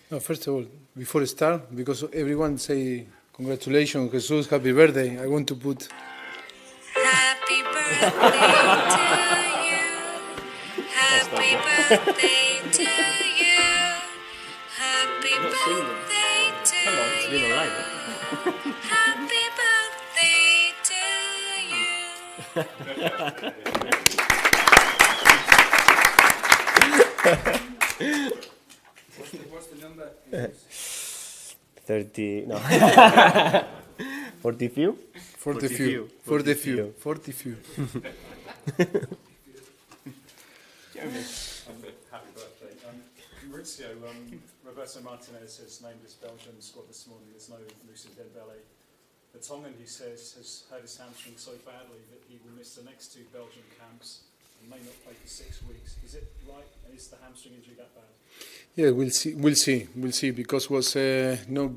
No, first of all, before I start, because everyone say congratulations, Jesus, happy birthday. I want to put. Happy birthday to you. Happy birthday to you. Happy birthday to you. Happy birthday to you. What's the number? 30, no. 40 few? 40 few. 40 few. 40 few. Happy birthday. Mauricio, Roberto Martinez has named his Belgian squad this morning. There's no Moussa Dembele. The Tongan, he says, has hurt his hamstring so badly that he will miss the next two Belgian camps and may not play for 6 weeks. Is it right? And is the hamstring injury that bad? Yeah, we'll see, because was no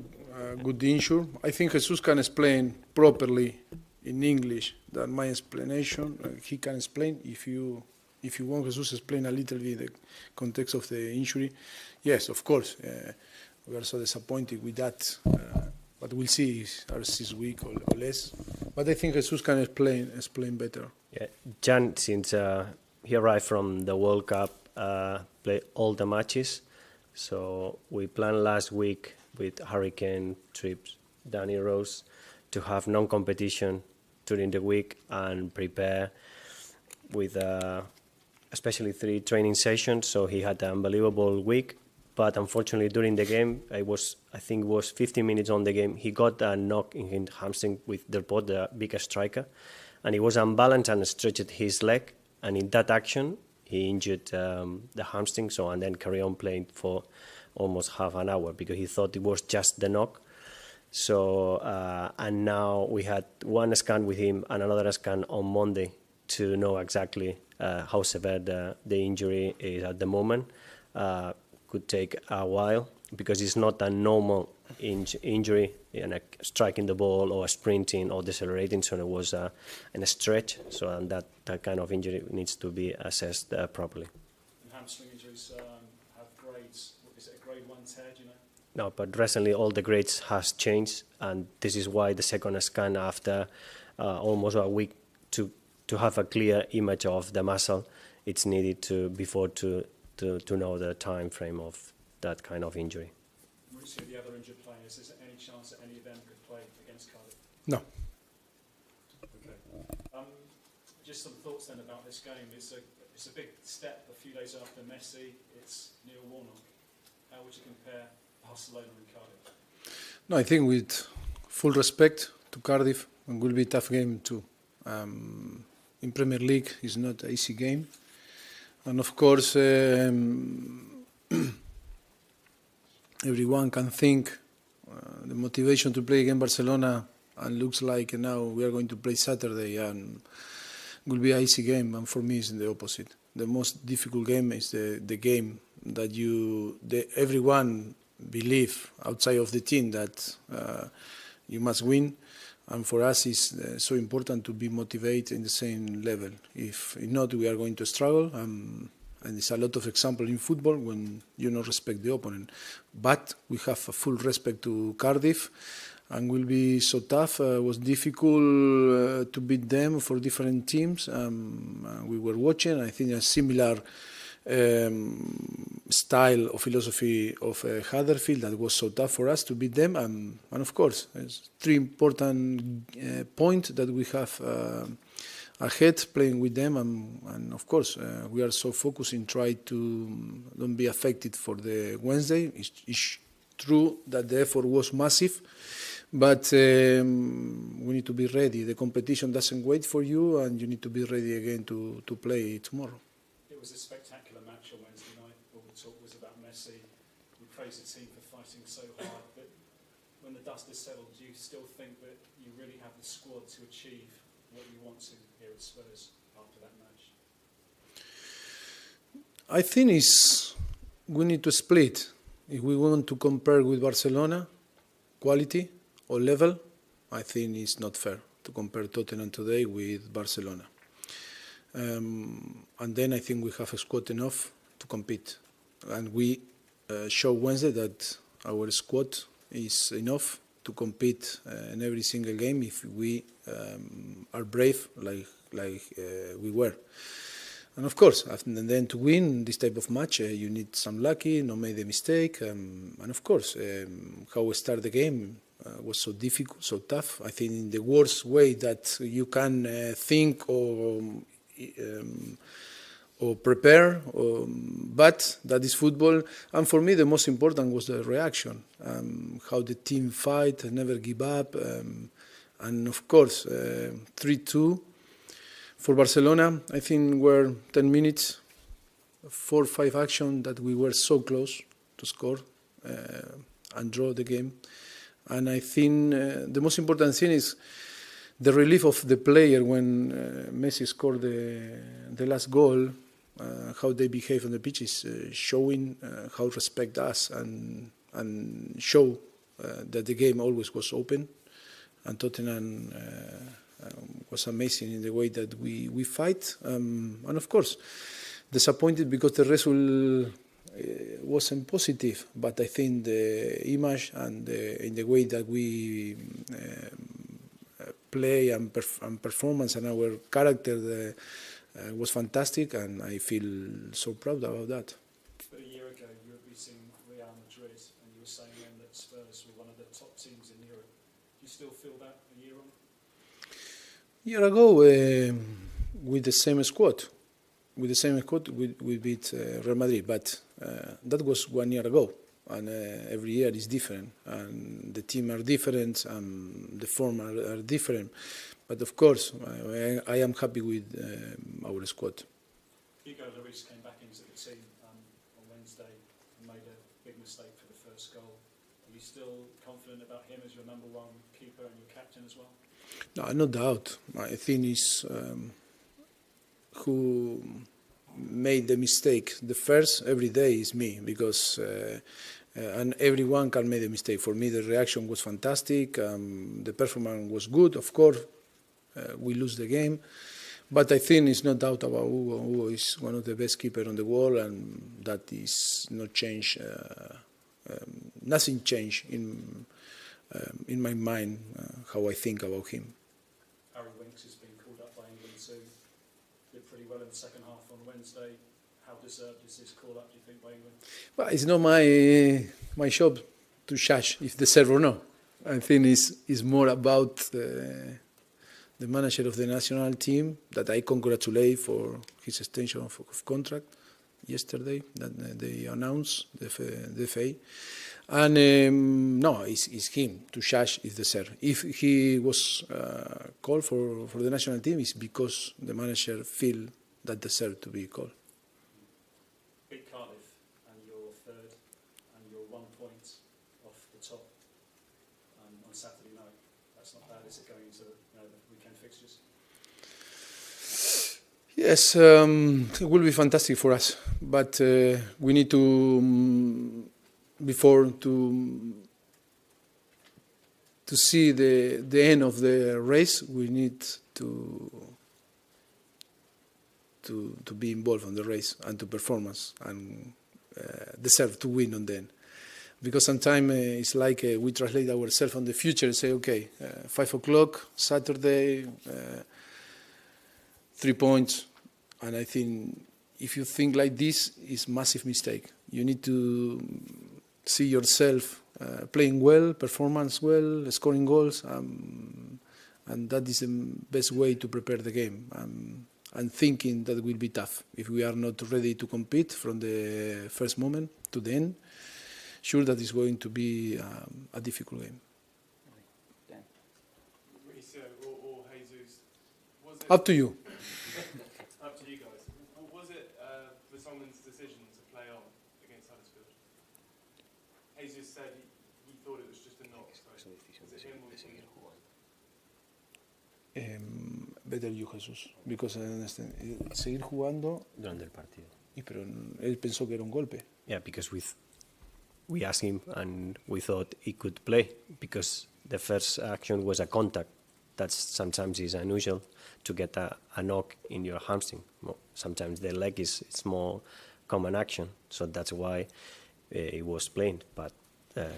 good injury. I think Jesus can explain properly in English that my explanation. He can explain if you want Jesus explain a little bit the context of the injury. Yes, of course, we are so disappointed with that, but we'll see if 6 weeks or less. But I think Jesus can explain better. Yeah, Jan, since he arrived from the World Cup, played all the matches. So we planned last week with Hurricane trips, Danny Rose, to have non-competition during the week and prepare with especially 3 training sessions. So he had an unbelievable week. But unfortunately, during the game, I think it was 15 minutes on the game, he got a knock in his hamstring with Delport, the biggest striker. And he was unbalanced and stretched his leg. And in that action, he injured the hamstring, and then carried on playing for almost half an hour because he thought it was just the knock. So, and now we had one scan with him and another scan on Monday to know exactly how severe the injury is at the moment. Could take a while because it's not a normal injury, like striking the ball or sprinting or decelerating. So it was in a stretch. So and that kind of injury needs to be assessed properly. And hamstring injuries have grades. Is it a grade 1 tear? Do you know? No, but recently all the grades has changed, and this is why the second scan after almost a week to have a clear image of the muscle, it's needed to know the time frame of that kind of injury. Mauricio, the other injured players, is there any chance that any of them could play against Cardiff? No. Okay. Just some thoughts then about this game. It's a big step a few days after Messi. It's Neil Warnock. How would you compare Barcelona and Cardiff? No, I think with full respect to Cardiff, it will be a tough game too. In Premier League, it's not an easy game. And of course, everyone can think the motivation to play against Barcelona, and looks like now we are going to play Saturday and will be an easy game. And for me, it's the opposite. The most difficult game is the game that everyone believe outside of the team that you must win. And for us, it's so important to be motivated in the same level. If not, we are going to struggle. And there's a lot of example in football when you don't respect the opponent. But we have a full respect to Cardiff, and will be so tough. It was difficult to beat them for different teams. We were watching. I think a similar style or philosophy of Huddersfield that was so tough for us to beat them. And of course, there's 3 important points that we have ahead playing with them. And of course, we are so focused in trying to don't be affected for the Wednesday. It's true that the effort was massive, but we need to be ready. The competition doesn't wait for you, and you need to be ready again to play tomorrow. It was a spectacular match on Wednesday night. All the talk was about Messi. We praised the team for fighting so hard. But when the dust is settled, do you still think that you really have the squad to achieve what you want to here at Spurs after that match? I think we need to split. If we want to compare with Barcelona, quality or level, I think it's not fair to compare Tottenham today with Barcelona. And then I think we have a squad enough to compete. And we show Wednesday that our squad is enough to compete in every single game if we are brave like we were. And of course, and then to win this type of match, you need some lucky, not make a mistake. And of course, how we start the game was so difficult, so tough. I think in the worst way that you can think or prepare, but that is football. And for me, the most important was the reaction, how the team fight, never give up, and of course, 3-2 for Barcelona. I think were 10 minutes, 4 or 5 actions that we were so close to score and draw the game. And I think the most important thing is the relief of the player when Messi scored the last goal. How they behave on the pitch is showing how respect us and show that the game always was open. And Tottenham was amazing in the way that we fight. And of course, disappointed because the result wasn't positive. But I think the image and in the way that we play and performance and our character was fantastic, and I feel so proud about that. But a year ago, you were beating Real Madrid, and you were saying then that Spurs were one of the top teams in Europe. Do you still feel that a year on? A year ago, with the same squad, we beat Real Madrid, but that was 1 year ago, and every year is different, and the team are different, and the form are different. But of course, I am happy with our squad. Hugo Lloris came back into the team on Wednesday and made a big mistake for the first goal. Are you still confident about him as your number one keeper and your captain as well? No doubt. I think it's who made the mistake the first every day is me, because and everyone can make a mistake. For me, the reaction was fantastic. The performance was good. Of course, we lose the game, but I think it's no doubt about Hugo. Hugo is one of the best keepers on the world, and that is not change. Nothing changed in my mind how I think about him. Harry Winks has been called up by England too. Did pretty well in the second half on Wednesday. How deserved is this call up, do you think, by England? Well, it's not my job to judge if deserve or not. I think it's more about the manager of the national team that I congratulate for his extension of contract yesterday that they announced, the FA. And no, it's him to judge if deserve. If he was called for the national team, it's because the manager feel that deserve to be called. Beat Cardiff and you're third and you're 1 point off the top on Saturday night. That's not bad, is it, going into the weekend fixtures? Yes, it will be fantastic for us, but we need to to see the end of the race. We need to be involved in the race and to performance and deserve to win on the end. Because sometimes it's like we translate ourselves on the future and say, okay, 5 o'clock, Saturday, 3 points. And I think if you think like this, it's a massive mistake. You need to see yourself playing well, performance well, scoring goals, and that is the best way to prepare the game. And thinking that will be tough if we are not ready to compete from the first moment to the end. Sure, that is going to be a difficult game. Mauricio or Jesus, was it Up to you. up to you guys? Was it Vertonghen's decision to play on against Huddersfield? Jesus said he thought it was just a knock. So was it him or Better you, Jesús, because I understand. Seguir jugando. Durante el partido. Pero él pensó que era un golpe. Yeah, because we asked him and we thought he could play because the first action was a contact. That sometimes is unusual to get a knock in your hamstring. Sometimes the leg is more common action, so that's why he was playing. But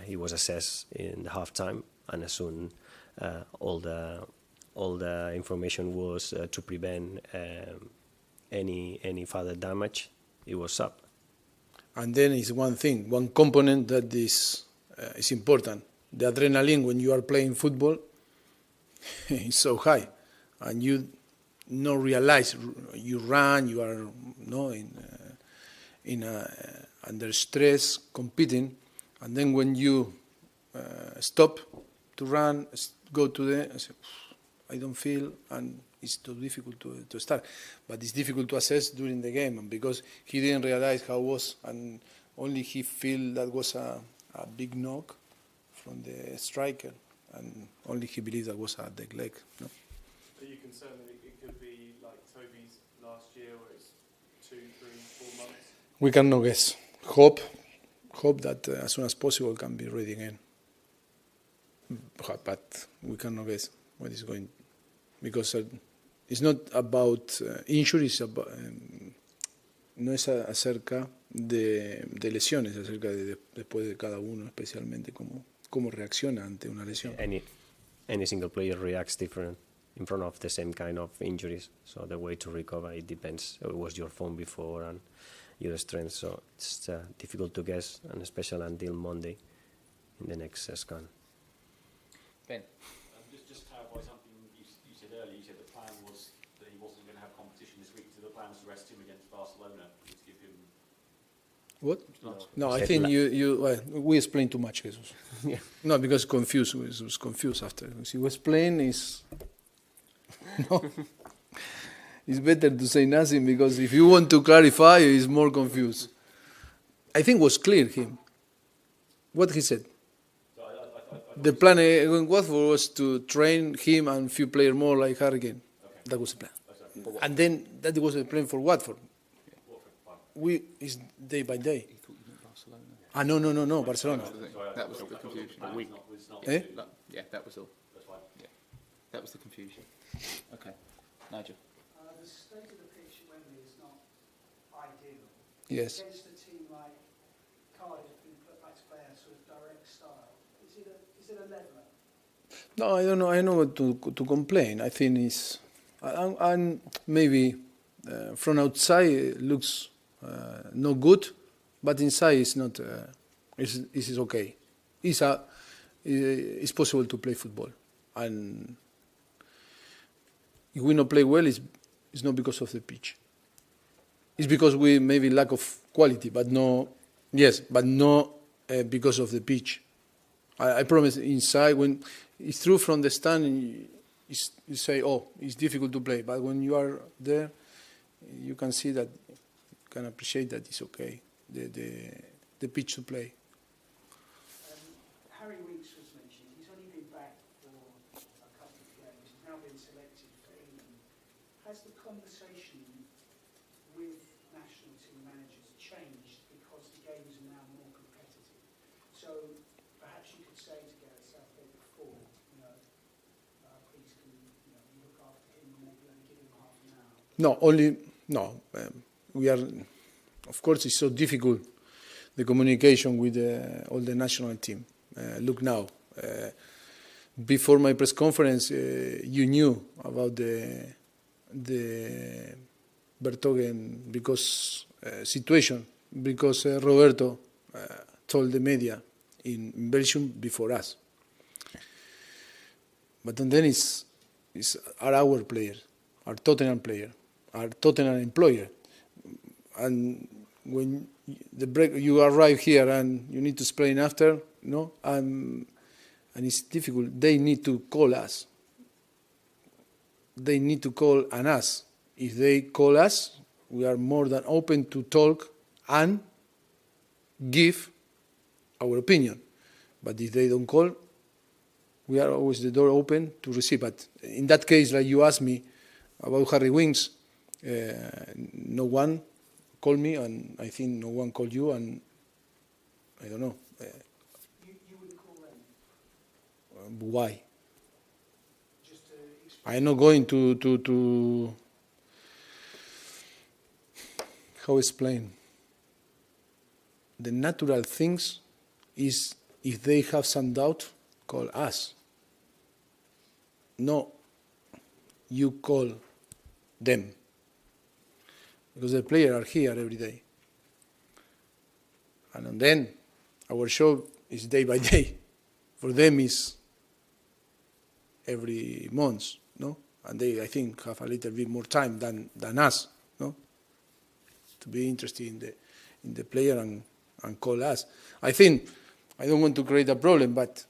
he was assessed in the halftime, and as soon all the information was to prevent any further damage, it was up. And then is one thing, one component that is important. The adrenaline when you are playing football is so high, and you not realize you run, you are under stress competing, and then when you stop to run, go to the, I don't feel, and it's too difficult to start. But it's difficult to assess during the game, and because he didn't realize how it was, and only he feel that was a big knock from the striker, and only he believes that was a dead leg. No? Are you concerned that it could be like Toby's last year, where it's 2, 3, 4 months? We cannot guess. Hope that as soon as possible can be ready again. But we cannot guess what is going, because it's not about injuries, no es acerca de lesiones, es acerca de después de cada uno, especialmente cómo reacciona ante una lesión. Any single player reacts different in front of the same kind of injuries, so the way to recover, it depends. It was your form before and your strength, so it's difficult to guess, and especially until Monday in the next scan. Ben? Just clarify something you said earlier. You said the plan was that he wasn't going to have competition this week, so the plan was to rest him against Barcelona, to give him... What? No, I think we explained too much, Jesus. Yeah. No, because he was confused after. He was playing, no. It's better to say nothing, because if you want to clarify, he's more confused. I think it was clear him. What he said. The plan in Watford was to train him and few players more like Hurricane. Okay. That was the plan. And then that was the plan for Watford. It's day by day. He thought you meant Barcelona. No, Barcelona. That was the confusion. Yeah, that was all. Yeah, that was the confusion. Okay, Nigel. The state of the pitch at Wembley is not ideal. Yes. Against a team like Cardiff, who put back to play a sort of direct style, is it a leveler? No, I don't know. I know what to complain. I think it's, and maybe from outside it looks not good, but inside it's not. It's okay. It's possible to play football, and if we not play well, it's not because of the pitch. It's because we maybe lack of quality, but no, yes, but not because of the pitch. I promise. Inside, when it's true from the stand, you say, "Oh, it's difficult to play," but when you are there, you can see that, you can appreciate that it's okay. The pitch to play. Harry Winks was mentioned. He's only been back for a couple of games. He's now been selected for England. Has the conversation with national team managers changed because the games are now more competitive? So perhaps you could say to Gareth Southgate before, please can you look after him and maybe only give him half an hour? We are, of course, it's so difficult, the communication with all the national team. Look now, before my press conference, you knew about the Bertogen situation, because Roberto told the media in Belgium before us. But then it's our players, our Tottenham player, our Tottenham employer. And when you arrive here and you need to explain after, and it's difficult. They need to call us. They need to call on us. If they call us, we are more than open to talk and give our opinion. But if they don't call, we are always the door open to receive. But in that case, like you asked me about Harry Winks, no one called me, and I think no one called you, and I don't know. You wouldn't call them? Why? Just to explain. I'm not going to how explain. The natural things is if they have some doubt, call us. No, you call them. Because the players are here every day. And then our show is day by day. For them is every month, no? And they, I think, have a little bit more time than us, no? To be interested in the player and call us. I think, I don't want to create a problem, but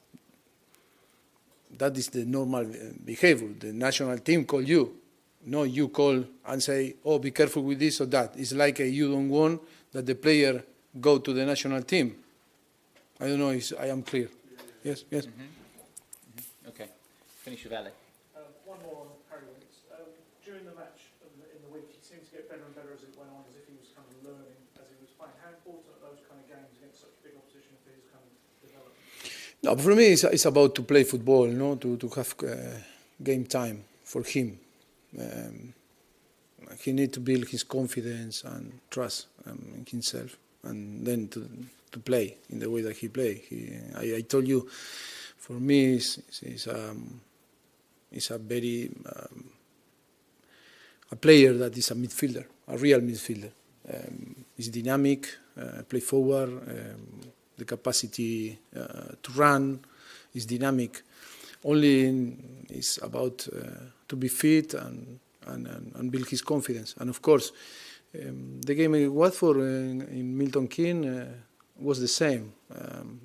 that is the normal behavior. The national team call you. No, you call and say, oh, be careful with this or that. It's like you don't want that the player go to the national team. I don't know if I am clear. Yes, yes. Okay, finish with Ali. One more on Harry Winks. During the match in the week, he seemed to get better and better as it went on, as if he was kind of learning as he was playing. How important are those kind of games against such big opposition for his kind of development? No, for me, it's about to play football, no, to have game time for him. He needs to build his confidence and trust in himself, and then to play in the way that he plays. I told you, for me, it's a very a player that is a midfielder, a real midfielder. He's dynamic, play forward, the capacity to run is dynamic. Only it's about to be fit and build his confidence. And of course, the game in Watford in Milton Keynes was the same.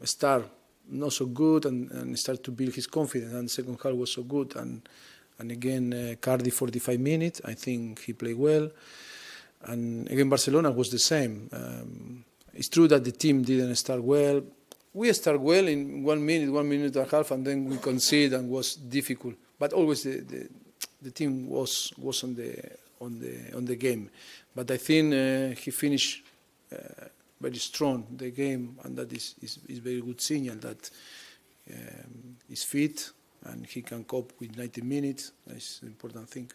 Start not so good and start to build his confidence. And the second half was so good. And again, Cardiff 45 minutes. I think he played well. And again, Barcelona was the same. It's true that the team didn't start well. We start well in 1 minute, 1 minute and a half, and then we concede and was difficult. But always the team was on the game. But I think he finished very strong the game, and that is very good signal that he's fit and he can cope with 90 minutes. That's an important thing.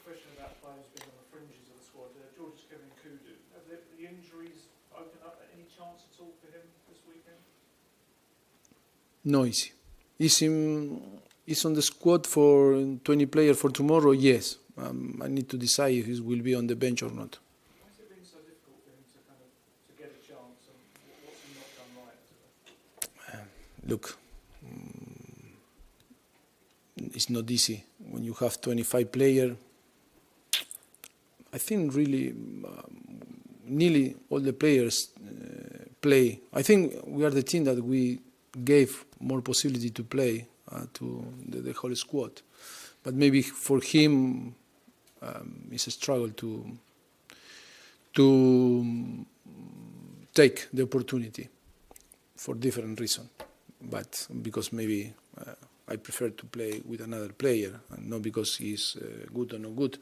Question about players being on the fringes of the squad. George Kevin Kudu, have the injuries opened up any chance at all for him this weekend? No easy. Is on the squad for 20 players for tomorrow? Yes. I need to decide if he will be on the bench or not. Why has it been so difficult for him to kind of to get a chance, and what's he not done right? Look, it's not easy when you have 25 players. I think really nearly all the players play. I think we are the team that we gave more possibility to play to the whole squad. But maybe for him, it's a struggle to take the opportunity for different reasons. But because maybe I prefer to play with another player, and not because he's good or not good,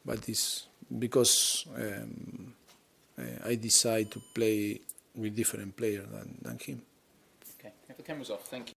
but it's because I decide to play with different players than him. Okay, if the camera's off, thank you.